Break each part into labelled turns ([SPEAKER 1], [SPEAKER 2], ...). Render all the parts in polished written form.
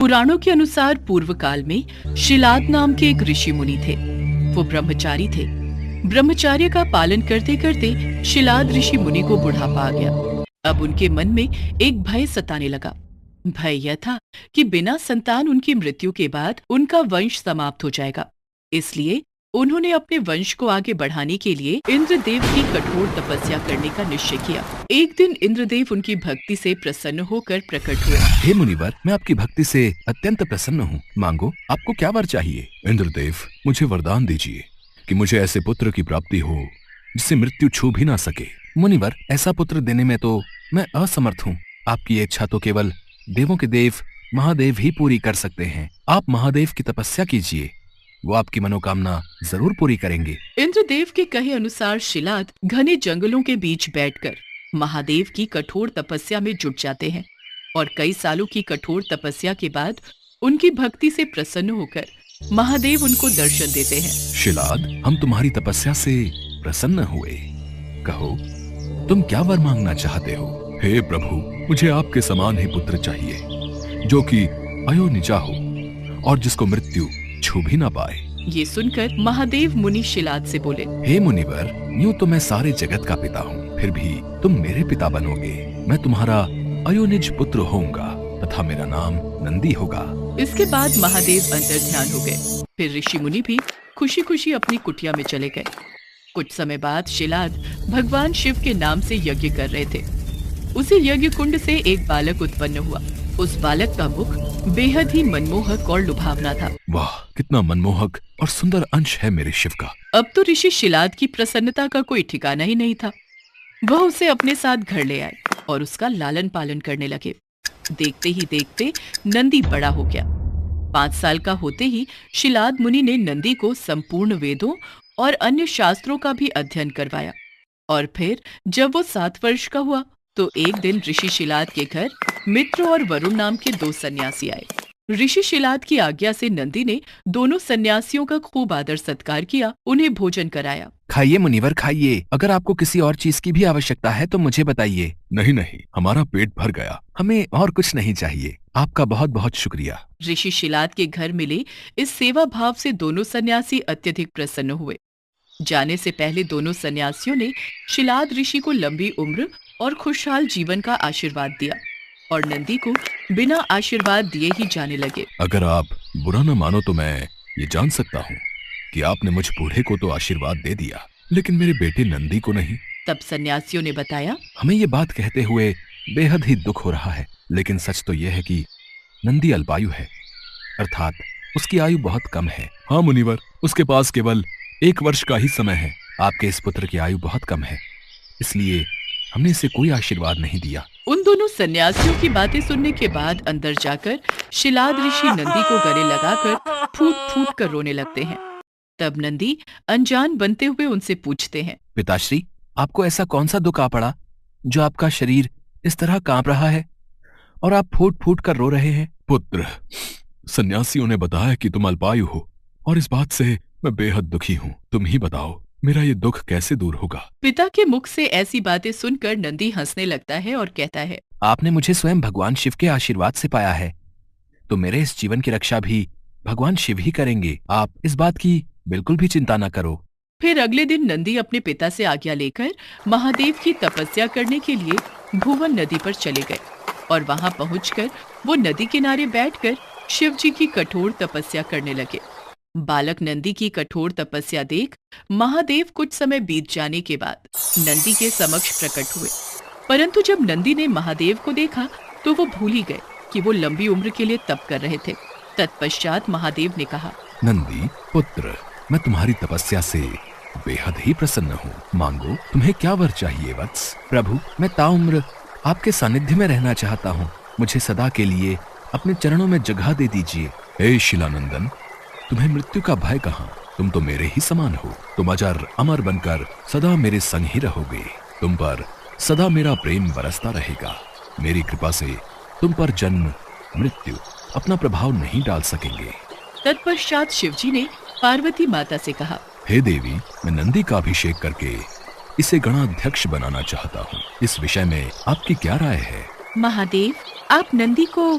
[SPEAKER 1] पुराणों के अनुसार पूर्व काल में शिलाद नाम के एक ऋषि मुनि थे। वो ब्रह्मचारी थे। ब्रह्मचर्य का पालन करते करते शिलाद ऋषि मुनि को बुढ़ापा आ गया। अब उनके मन में एक भय सताने लगा। भय यह था कि बिना संतान उनकी मृत्यु के बाद उनका वंश समाप्त हो जाएगा। इसलिए उन्होंने अपने वंश को आगे बढ़ाने के लिए इंद्रदेव की कठोर तपस्या करने का निश्चय किया। एक दिन इंद्रदेव उनकी भक्ति से प्रसन्न होकर प्रकट हुए।
[SPEAKER 2] हे मुनिवर, मैं आपकी भक्ति से अत्यंत प्रसन्न हूँ। मांगो, आपको क्या वर चाहिए?
[SPEAKER 3] इंद्रदेव, मुझे वरदान दीजिए कि मुझे ऐसे पुत्र की प्राप्ति हो जिससे मृत्यु छू भी ना सके।
[SPEAKER 2] मुनिवर, ऐसा पुत्र देने में तो मैं असमर्थ हूँ। आपकी ये इच्छा तो केवल देवों के देव महादेव ही पूरी कर सकते हैं। आप महादेव की तपस्या कीजिए, वो आपकी मनोकामना जरूर पूरी करेंगे।
[SPEAKER 1] इंद्रदेव के कहे अनुसार शिलाद घने जंगलों के बीच बैठकर महादेव की कठोर तपस्या में जुट जाते हैं और कई सालों की कठोर तपस्या के बाद उनकी भक्ति से प्रसन्न होकर महादेव उनको दर्शन देते हैं।
[SPEAKER 3] शिलाद, हम तुम्हारी तपस्या से प्रसन्न हुए। कहो, तुम क्या वर मांगना चाहते हो? हे प्रभु, मुझे आपके समान ही पुत्र चाहिए जो कि अयोनिजा हो और जिसको मृत्यु छू भी ना पाए।
[SPEAKER 1] ये सुनकर महादेव मुनि शिलाद से बोले,
[SPEAKER 3] हे मुनिवर, यूं तो मैं सारे जगत का पिता हूँ, फिर भी तुम मेरे पिता बनोगे। मैं तुम्हारा अयोनिज पुत्र होऊंगा तथा मेरा नाम नंदी होगा।
[SPEAKER 1] इसके बाद महादेव अंतर ध्यान हो गए। फिर ऋषि मुनि भी खुशी खुशी अपनी कुटिया में चले गए। कुछ समय बाद शिलाद भगवान शिव के नाम से यज्ञ कर रहे थे। उसी यज्ञ कुंड से एक बालक उत्पन्न हुआ। उस बालक का मुख बेहद ही मनमोहक और लुभावना था।
[SPEAKER 3] वाह, कितना मनमोहक और सुंदर अंश है मेरे शिव का।
[SPEAKER 1] अब तो ऋषि शिलाद की प्रसन्नता का कोई ठिकाना ही नहीं था। वह उसे अपने साथ घर ले आए और उसका लालन पालन करने लगे। देखते ही देखते नंदी बड़ा हो गया। 5 साल का होते ही शिलाद मुनि ने नंदी को संपूर्ण वेदों और अन्य शास्त्रों का भी अध्ययन करवाया। और फिर जब वो 7 वर्ष का हुआ तो एक दिन ऋषि शिलाद के घर मित्र और वरुण नाम के 2 सन्यासी आए। ऋषि शिलाद की आज्ञा से नंदी ने दोनों सन्यासियों का खूब आदर सत्कार किया, उन्हें भोजन कराया।
[SPEAKER 2] खाइए मुनिवर, खाइए। अगर आपको किसी और चीज की भी आवश्यकता है तो मुझे बताइए।
[SPEAKER 3] नहीं नहीं, हमारा पेट भर गया।
[SPEAKER 2] हमें और कुछ नहीं चाहिए। आपका बहुत बहुत शुक्रिया।
[SPEAKER 1] ऋषि शिलाद के घर मिले इस सेवा भाव से दोनों सन्यासी अत्यधिक प्रसन्न हुए। जाने से पहले दोनों सन्यासियों ने शिलाद ऋषि को लंबी उम्र और खुशहाल जीवन का आशीर्वाद दिया और नंदी को बिना आशीर्वाद दिए ही जाने लगे।
[SPEAKER 3] अगर आप बुरा न मानो तो मैं ये जान सकता हूँ कि आपने मुझ बूढ़े को तो आशीर्वाद दे दिया, लेकिन मेरे बेटे नंदी को नहीं।
[SPEAKER 1] तब सन्यासियों ने बताया,
[SPEAKER 2] हमें ये बात कहते हुए बेहद ही दुख हो रहा है, लेकिन सच तो यह है कि नंदी अल्पायु है, अर्थात उसकी आयु बहुत कम है।
[SPEAKER 3] हाँ मुनिवर, उसके पास केवल 1 वर्ष का ही समय है।
[SPEAKER 2] आपके इस पुत्र की आयु बहुत कम है, इसलिए हमने इसे कोई आशीर्वाद नहीं दिया।
[SPEAKER 1] उन दोनों सन्यासियों की बातें सुनने के बाद अंदर जाकर शिलाद ऋषि नंदी को गले लगाकर फूट फूट कर रोने लगते हैं। तब नंदी अनजान बनते हुए उनसे पूछते हैं,
[SPEAKER 2] पिताश्री, आपको ऐसा कौन सा दुख आ पड़ा जो आपका शरीर इस तरह कांप रहा है और आप फूट फूट कर रो रहे हैं?
[SPEAKER 3] पुत्र, सन्यासियों ने बताया कि तुम अल्पायु हो और इस बात से मैं बेहद दुखी हूँ। तुम ही बताओ, मेरा ये दुख कैसे दूर होगा?
[SPEAKER 1] पिता के मुख से ऐसी बातें सुनकर नंदी हंसने लगता है और कहता है,
[SPEAKER 2] आपने मुझे स्वयं भगवान शिव के आशीर्वाद से पाया है, तो मेरे इस जीवन की रक्षा भी भगवान शिव ही करेंगे। आप इस बात की बिल्कुल भी चिंता न करो।
[SPEAKER 1] फिर अगले दिन नंदी अपने पिता से आज्ञा लेकर महादेव की तपस्या करने के लिए भुवन नदी पर चले गए और वहां पहुंचकर वो नदी किनारे बैठकर शिव जी की कठोर तपस्या करने लगे। बालक नंदी की कठोर तपस्या देख महादेव कुछ समय बीत जाने के बाद नंदी के समक्ष प्रकट हुए, परंतु जब नंदी ने महादेव को देखा तो वो भूल ही गए कि वो लंबी उम्र के लिए तप कर रहे थे। तत्पश्चात महादेव ने कहा,
[SPEAKER 3] नंदी पुत्र, मैं तुम्हारी तपस्या से बेहद ही प्रसन्न हूँ। मांगो, तुम्हें क्या वर चाहिए वत्स?
[SPEAKER 2] प्रभु, मैं ताउम्र आपके सानिध्य में रहना चाहता हूँ। मुझे सदा के लिए अपने चरणों में जगह दे दीजिए।
[SPEAKER 3] हे शिलानंदन, तुम्हें मृत्यु का भय कहाँ? तुम तो मेरे ही समान हो। तुम अजर अमर बनकर सदा मेरे संग ही रहोगे। तुम पर सदा मेरा प्रेम बरसता रहेगा। मेरी कृपा से तुम पर जन्म मृत्यु अपना प्रभाव नहीं डाल सकेंगे।
[SPEAKER 1] तत्पश्चात शिवजी ने पार्वती माता से कहा,
[SPEAKER 3] हे देवी, मैं नंदी का अभिषेक करके इसे गणाध्यक्ष बनाना चाहता हूँ। इस विषय में आपकी क्या राय है?
[SPEAKER 1] महादेव, आप नंदी को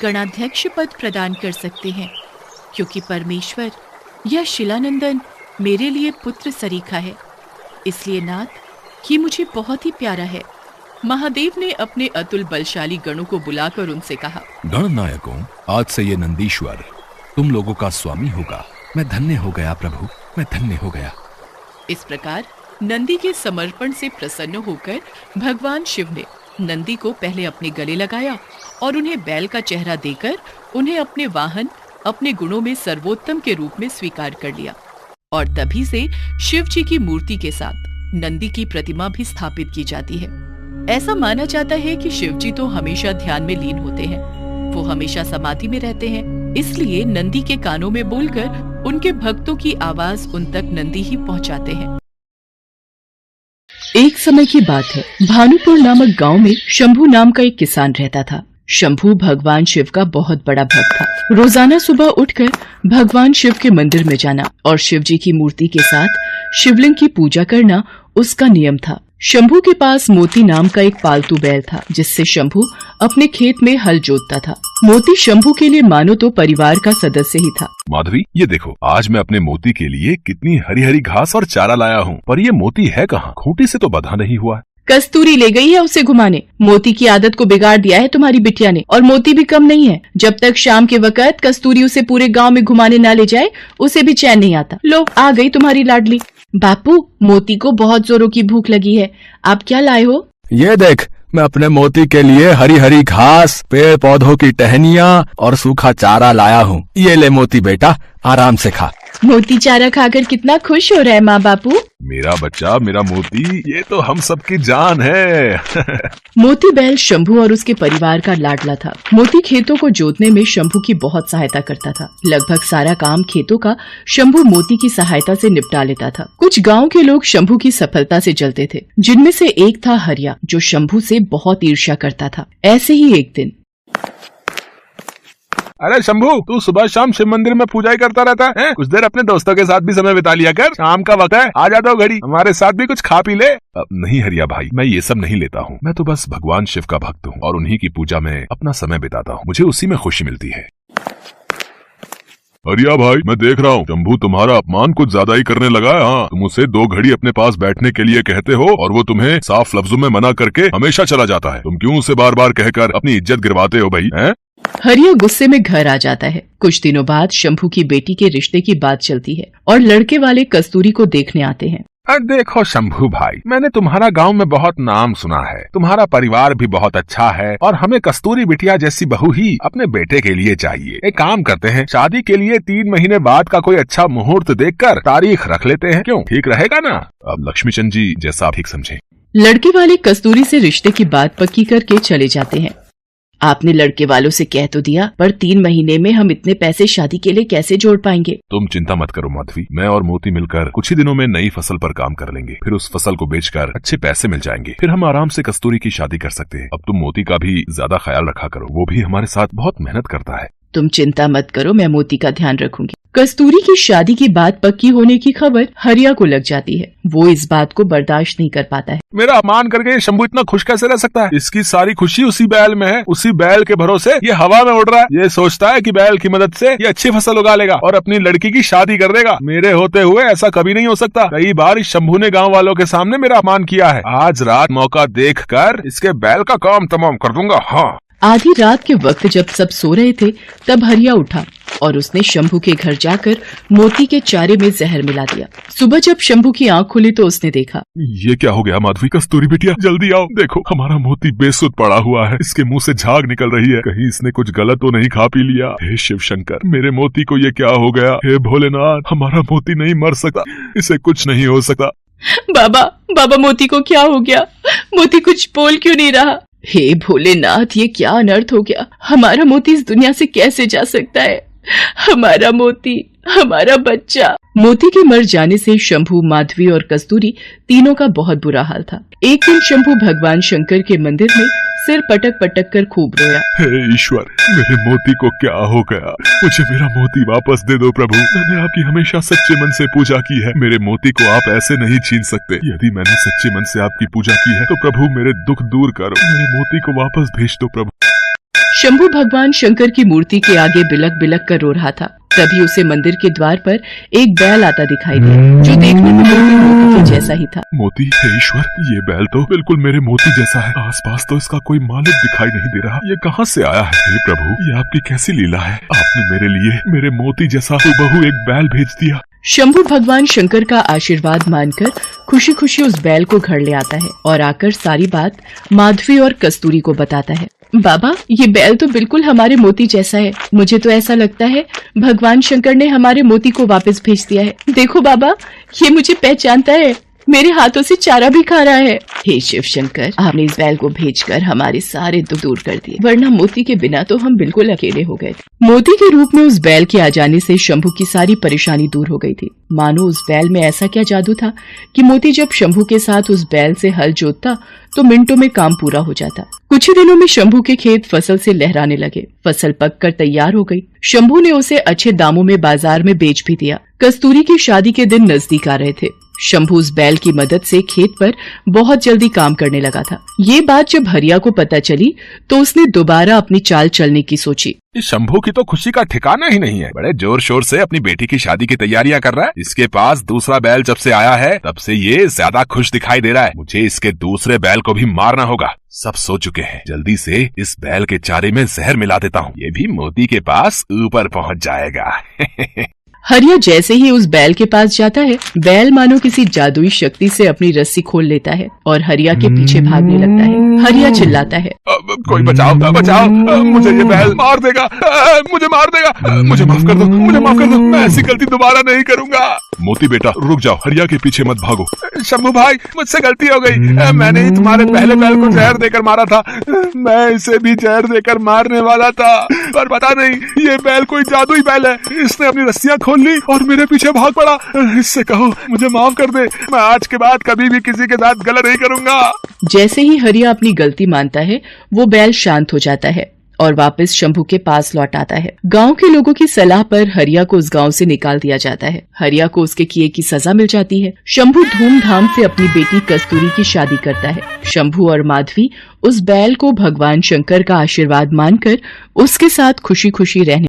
[SPEAKER 1] गणाध्यक्ष पद प्रदान कर सकते हैं, क्योंकि परमेश्वर यह शिलानंदन मेरे लिए पुत्र सरीखा है। इसलिए नाथ ये मुझे बहुत ही प्यारा है। महादेव ने अपने अतुल बलशाली गणों को बुलाकर उनसे कहा,
[SPEAKER 3] गणनायकों, आज से ये नंदीश्वर तुम लोगों का स्वामी होगा। मैं धन्य हो गया प्रभु, मैं धन्य हो गया।
[SPEAKER 1] इस प्रकार नंदी के समर्पण से प्रसन्न होकर भगवान शिव ने नंदी को पहले अपने गले लगाया और उन्हें बैल का चेहरा देकर उन्हें अपने वाहन, अपने गुणों में सर्वोत्तम के रूप में स्वीकार कर लिया। और तभी से शिव जी की मूर्ति के साथ नंदी की प्रतिमा भी स्थापित की जाती है। ऐसा माना जाता है कि शिव जी तो हमेशा ध्यान में लीन होते हैं, वो हमेशा समाधि में रहते हैं, इसलिए नंदी के कानों में बोलकर उनके भक्तों की आवाज उन तक नंदी ही पहुंचाते हैं। एक समय की बात है, भानुपुर नामक गांव में शंभू नाम का एक किसान रहता था। शंभू भगवान शिव का बहुत बड़ा भक्त था। रोजाना सुबह उठकर भगवान शिव के मंदिर में जाना और शिव जी की मूर्ति के साथ शिवलिंग की पूजा करना उसका नियम था। शंभू के पास मोती नाम का एक पालतू बैल था, जिससे शंभू अपने खेत में हल जोतता था। मोती शंभू के लिए मानो तो परिवार का सदस्य ही था।
[SPEAKER 3] माधवी, ये देखो, आज मैं अपने मोती के लिए कितनी हरी हरी घास और चारा लाया हूँ, पर ये मोती है कहाँ? खूंटी से तो बंधा नहीं हुआ है।
[SPEAKER 1] कस्तूरी ले गई है उसे घुमाने। मोती की आदत को बिगाड़ दिया है तुम्हारी बिटिया ने, और मोती भी कम नहीं है। जब तक शाम के वक्त कस्तूरी उसे पूरे गांव में घुमाने ना ले जाए, उसे भी चैन नहीं आता। लो, आ गई तुम्हारी लाडली। बापू, मोती को बहुत जोरों की भूख लगी है, आप क्या लाए हो?
[SPEAKER 4] ये देख, मैं अपने मोती के लिए हरी हरी घास, पेड़ पौधों की टहनियाँ और सूखा चारा लाया हूँ। ये ले मोती बेटा, आराम से खा।
[SPEAKER 1] मोती चारा खाकर कितना खुश हो रहा है माँ बापू।
[SPEAKER 3] मेरा बच्चा, मेरा मोती, ये तो हम सबकी जान है।
[SPEAKER 1] मोती बैल शंभू और उसके परिवार का लाडला था। मोती खेतों को जोतने में शंभू की बहुत सहायता करता था। लगभग सारा काम खेतों का शंभू मोती की सहायता से निपटा लेता था। कुछ गांव के लोग शंभू की सफलता से जलते थे, जिनमें से एक था हरिया, जो शंभू से बहुत ईर्ष्या करता था। ऐसे ही एक दिन,
[SPEAKER 3] अरे शंभू, तू सुबह शाम शिव मंदिर में पूजा ही करता रहता है? कुछ देर अपने दोस्तों के साथ भी समय बिता लिया कर। शाम का वक्त है, आ जाता हो घड़ी, हमारे साथ भी कुछ खा पी ले। नहीं हरिया भाई, मैं ये सब नहीं लेता हूँ। मैं तो बस भगवान शिव का भक्त हूँ और उन्हीं की पूजा में अपना समय बिताता हूँ। मुझे उसी में खुशी मिलती है। हरिया भाई, मैं देख रहा हूँ शंभू तुम्हारा अपमान कुछ ज्यादा ही करने लगा है। हाँ, तुम उसे 2 घड़ी अपने पास बैठने के लिए कहते हो और वो तुम्हें साफ लफ्जों में मना करके हमेशा चला जाता है। तुम क्यों उसे बार बार कहकर अपनी इज्जत गिरवाते हो भाई? हैं?
[SPEAKER 1] हरिया गुस्से में घर आ जाता है। कुछ दिनों बाद शंभू की बेटी के रिश्ते की बात चलती है और लड़के वाले कस्तूरी को देखने आते हैं।
[SPEAKER 3] देखो शंभू भाई, मैंने तुम्हारा गांव में बहुत नाम सुना है। तुम्हारा परिवार भी बहुत अच्छा है और हमें कस्तूरी बिटिया जैसी बहू ही अपने बेटे के लिए चाहिए। एक काम करते हैं, शादी के लिए 3 महीने बाद का कोई अच्छा मुहूर्त देखकर तारीख रख लेते हैं। क्यों, ठीक रहेगा ना? अब लक्ष्मीचंद जी, जैसा आप ठीक समझे।
[SPEAKER 1] लड़के वाले कस्तूरी से रिश्ते की बात पक्की करके चले जाते हैं। आपने लड़के वालों से कह तो दिया, पर 3 महीने में हम इतने पैसे शादी के लिए कैसे जोड़ पाएंगे?
[SPEAKER 3] तुम चिंता मत करो माधवी, मैं और मोती मिलकर कुछ ही दिनों में नई फसल पर काम कर लेंगे। फिर उस फसल को बेचकर अच्छे पैसे मिल जाएंगे। फिर हम आराम से कस्तूरी की शादी कर सकते हैं। अब तुम मोती का भी ज्यादा ख्याल रखा करो, वो भी हमारे साथ बहुत मेहनत करता है।
[SPEAKER 1] तुम चिंता मत करो, मैं मोती का ध्यान रखूंगी। कस्तूरी की शादी की बात पक्की होने की खबर हरिया को लग जाती है। वो इस बात को बर्दाश्त नहीं कर पाता है।
[SPEAKER 3] मेरा अपमान करके शंभू इतना खुश कैसे रह सकता है? इसकी सारी खुशी उसी बैल में है। उसी बैल के भरोसे ये हवा में उड़ रहा है। ये सोचता है कि बैल की मदद से ये अच्छी फसल उगा लेगा और अपनी लड़की की शादी कर देगा। मेरे होते हुए ऐसा कभी नहीं हो सकता। कई बार इस शंभू ने गाँव वालों के सामने मेरा अपमान किया है। आज रात मौका देखकर इसके बैल का काम तमाम कर दूंगा। हाँ।
[SPEAKER 1] आधी रात के वक्त जब सब सो रहे थे, तब हरिया उठा और उसने शंभू के घर जाकर मोती के चारे में जहर मिला दिया। सुबह जब शंभू की आंख खुली तो उसने देखा,
[SPEAKER 3] ये क्या हो गया माधवी? कस्तूरी बिटिया, जल्दी आओ, देखो हमारा मोती बेसुध पड़ा हुआ है। इसके मुंह से झाग निकल रही है। कहीं इसने कुछ गलत तो नहीं खा पी लिया? हे शिव शंकर, मेरे मोती को ये क्या हो गया? हे भोलेनाथ, हमारा मोती नहीं मर सकता, इसे कुछ नहीं हो सकता।
[SPEAKER 1] बाबा मोती को क्या हो गया? मोती कुछ बोल क्यों नहीं रहा? हे भोलेनाथ, ये क्या अनर्थ हो गया? हमारा मोती इस दुनिया से कैसे जा सकता है? हमारा मोती, हमारा बच्चा। मोती के मर जाने से शंभू, माधवी और कस्तूरी तीनों का बहुत बुरा हाल था। एक दिन शंभू भगवान शंकर के मंदिर में सिर पटक पटक कर खूब रोया।
[SPEAKER 3] हे ईश्वर, मेरे मोती को क्या हो गया? मुझे मेरा मोती वापस दे दो प्रभु। मैंने आपकी हमेशा सच्चे मन से पूजा की है। मेरे मोती को आप ऐसे नहीं छीन सकते। यदि मैंने सच्चे मन से आपकी पूजा की है तो प्रभु मेरे दुख दूर करो। मेरे मोती को वापस भेज दो प्रभु।
[SPEAKER 1] शंभू भगवान शंकर की मूर्ति के आगे बिलक बिलक कर रो रहा था। तभी उसे मंदिर के द्वार पर एक बैल आता दिखाई दिया, जो देखने में बिल्कुल मोती के जैसा ही था।
[SPEAKER 3] मोती, हे ईश्वर, ये बैल तो बिल्कुल मेरे मोती जैसा है। आसपास तो इसका कोई मालिक दिखाई नहीं दे रहा। ये कहाँ से आया है? हे प्रभु, ये आपकी कैसी लीला है? आपने मेरे लिए मेरे मोती जैसा हूबहू एक बैल भेज दिया।
[SPEAKER 1] शंभू भगवान शंकर का आशीर्वाद मानकर खुशी खुशी उस बैल को घर ले आता है और आकर सारी बात माधवी और कस्तूरी को बताता है। बाबा, ये बैल तो बिल्कुल हमारे मोती जैसा है। मुझे तो ऐसा लगता है भगवान शंकर ने हमारे मोती को वापस भेज दिया है। देखो बाबा, ये मुझे पहचानता है, मेरे हाथों से चारा भी खा रहा है। हे शिव शंकर, आपने इस बैल को भेजकर हमारे सारे दुख दूर कर दिए, वरना मोती के बिना तो हम बिल्कुल अकेले हो गए थे। मोती के रूप में उस बैल के आ जाने से शंभू की सारी परेशानी दूर हो गई थी। मानो उस बैल में ऐसा क्या जादू था कि मोती जब शंभू के साथ उस बैल से हल जोतता तो मिनटों में काम पूरा हो जाता। कुछ ही दिनों में शंभू के खेत फसल से लहराने लगे। फसल पककर तैयार हो गई। शंभू ने उसे अच्छे दामों में बाजार में बेच भी दिया। कस्तूरी की शादी के दिन नजदीक आ रहे थे। शंभू उस बैल की मदद से खेत पर बहुत जल्दी काम करने लगा था। ये बात जब हरिया को पता चली तो उसने दोबारा अपनी चाल चलने की सोची।
[SPEAKER 3] इस शंभू की तो खुशी का ठिकाना ही नहीं है। बड़े जोर शोर से अपनी बेटी की शादी की तैयारियां कर रहा है। इसके पास दूसरा बैल जब से आया है तब से ये ज्यादा खुश दिखाई दे रहा है। मुझे इसके दूसरे बैल को भी मारना होगा। सब सो चुके हैं। जल्दी से इस बैल के चारे में जहर मिला देता हूँ। ये भी मोती के पास ऊपर पहुँच जाएगा।
[SPEAKER 1] हरिया जैसे ही उस बैल के पास जाता है, बैल मानो किसी जादुई शक्ति से अपनी रस्सी खोल लेता है और हरिया के पीछे भागने लगता है। हरिया चिल्लाता है,
[SPEAKER 3] कोई बचाओ, बचाओ, मुझे ये बैल मार देगा, मुझे मार देगा, मुझे माफ कर दो, मुझे माफ कर दो, मैं ऐसी गलती दोबारा नहीं करूंगा। मोती बेटा, रुक जाओ, हरिया के पीछे मत भागो। शंभू भाई, मुझसे गलती हो गई। मैंने ही तुम्हारे पहले बैल को जहर देकर मारा था। मैं इसे भी जहर देकर मारने वाला था, पर पता नहीं ये बैल कोई जादुई बैल है। इसने अपनी रस्सियां खोल ली और मेरे पीछे भाग पड़ा। इससे कहो मुझे माफ कर दे। मैं आज के बाद कभी भी किसी के साथ गलत नहीं करूंगा।
[SPEAKER 1] जैसे ही हरिया अपनी गलती मानता है, वो बैल शांत हो जाता है और वापस शंभू के पास लौट आता है। गांव के लोगों की सलाह पर हरिया को उस गांव से निकाल दिया जाता है। हरिया को उसके किए की सजा मिल जाती है। शंभू धूमधाम से अपनी बेटी कस्तूरी की शादी करता है। शंभू और माधवी उस बैल को भगवान शंकर का आशीर्वाद मानकर उसके साथ खुशी खुशी रहने